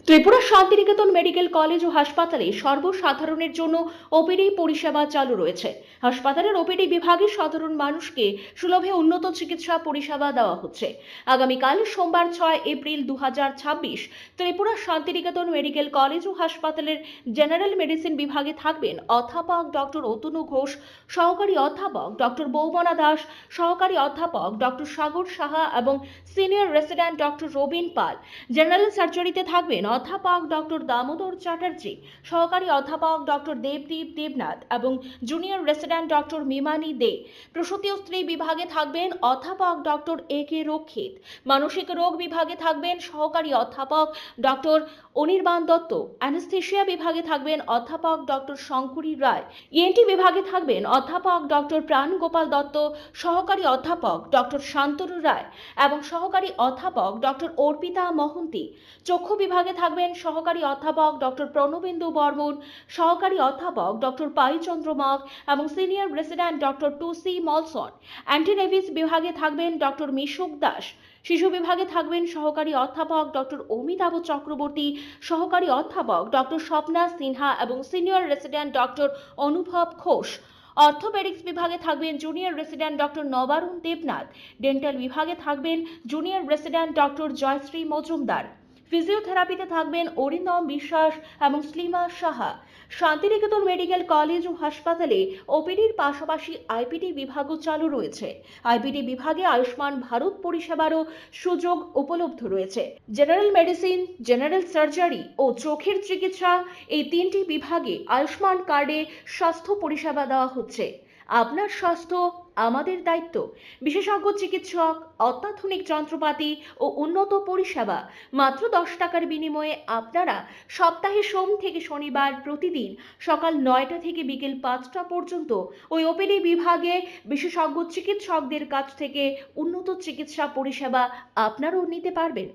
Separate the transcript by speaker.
Speaker 1: Tripura Santiniketan medical college ও হাসপাতালে সর্বসাধারণের জন্য ওপিডি পরিষেবা চালু রয়েছে। হাসপাতালের ওপিডি বিভাগে সাধারণ মানুষকে সুলভে উন্নত চিকিৎসা পরিষেবা দেওয়া হচ্ছে। আগামীকাল সোমবার 6 April 2026 Tripura Santiniketan medical college ও হাসপাতালের জেনারেল মেডিসিন বিভাগে থাকবেন অধ্যাপক ডক্টর অতনু ঘোষ, সহকারী অধ্যাপক ডক্টর বৌমনা দাস, সহকারী অধ্যাপক ডক্টর সাগর সাহা এবং সিনিয়র রেসিডেন্ট ডক্টর রবিন পাল। জেনারেল সার্জারিতে থাকবেন অধ্যাপক ডক্টর দামোদর চ্যাটার্জি, সহকারী অধ্যাপক ডক্টর দেবদীপ দেবনাথ এবং জুনিয়র রেসিডেন্ট ডক্টর মিমানি দে। প্রসূতি ও স্ত্রী বিভাগে থাকবেন অধ্যাপক ডক্টর এ.কে রক্ষিত। মানসিক রোগ বিভাগে থাকবেন সহকারী অধ্যাপক ডক্টর অনির্বাণ দত্ত। অ্যানেস্থেশিয়া বিভাগে থাকবেন অধ্যাপক ডক্টর শঙ্করী রায়। ইএনটি বিভাগে থাকবেন অধ্যাপক ডক্টর প্রাণ গোপাল দত্ত, সহকারী অধ্যাপক ডক্টর শান্তনু রায় এবং সহকারী অধ্যাপক ডক্টর অর্পিতা মহন্তি। চক্ষু বিভাগে থাকবেন সহকারী অধ্যাপক ডক্টর প্রণবেন্দু বর্মন, সহকারী অধ্যাপক ডক্টর পাই চন্দ্র মগ এবং সিনিয়র রেসিডেন্ট ডক্টর টুসি মলসন। অ্যান্টিনেভিস বিভাগে থাকবেন ডক্টর মিশুক দাস। শিশু বিভাগে থাকবেন সহকারী অধ্যাপক ডক্টর অমিতাভ চক্রবর্তী, সহকারী অধ্যাপক ডক্টর স্বপ্না সিনহা এবং সিনিয়র রেসিডেন্ট ডক্টর অনুভব ঘোষ। অর্থোপেডিক্স বিভাগে থাকবেন junior resident doctor Nabarun Debnath. Dental বিভাগে থাকবেন junior resident doctor Joyshree Majumdar. ফিজিওথেরাপিতে থাকবেন অরিন্দম বিশ্বাস এবং স্লিমা সাহা। শান্তিনিকেতন মেডিকেল কলেজ ও হাসপাতালে ওপিডির পাশাপাশি আইপিডি বিভাগও চালু রয়েছে। আইপিডি বিভাগে আয়ুষ্মান ভারত পরিষেবারও সুযোগ উপলব্ধ রয়েছে। জেনারেল মেডিসিন, জেনারেল সার্জারি ও চোখের চিকিৎসা, এই তিনটি বিভাগে আয়ুষ্মান কার্ডে স্বাস্থ্য পরিষেবা দেওয়া হচ্ছে। আপনার স্বাস্থ্য আমাদের দায়িত্ব। বিশেষজ্ঞ চিকিৎসক, অত্যাধুনিক যন্ত্রপাতি ও উন্নত পরিষেবা। মাত্র 10 টাকার বিনিময়ে আপনারা সপ্তাহে সোম থেকে শনিবার প্রতিদিন সকাল 9টা থেকে বিকেল 5টা পর্যন্ত ওই ওপিডি বিভাগে বিশেষজ্ঞ চিকিৎসকদের কাছ থেকে উন্নত চিকিৎসা পরিষেবা আপনারাও নিতে পারবেন।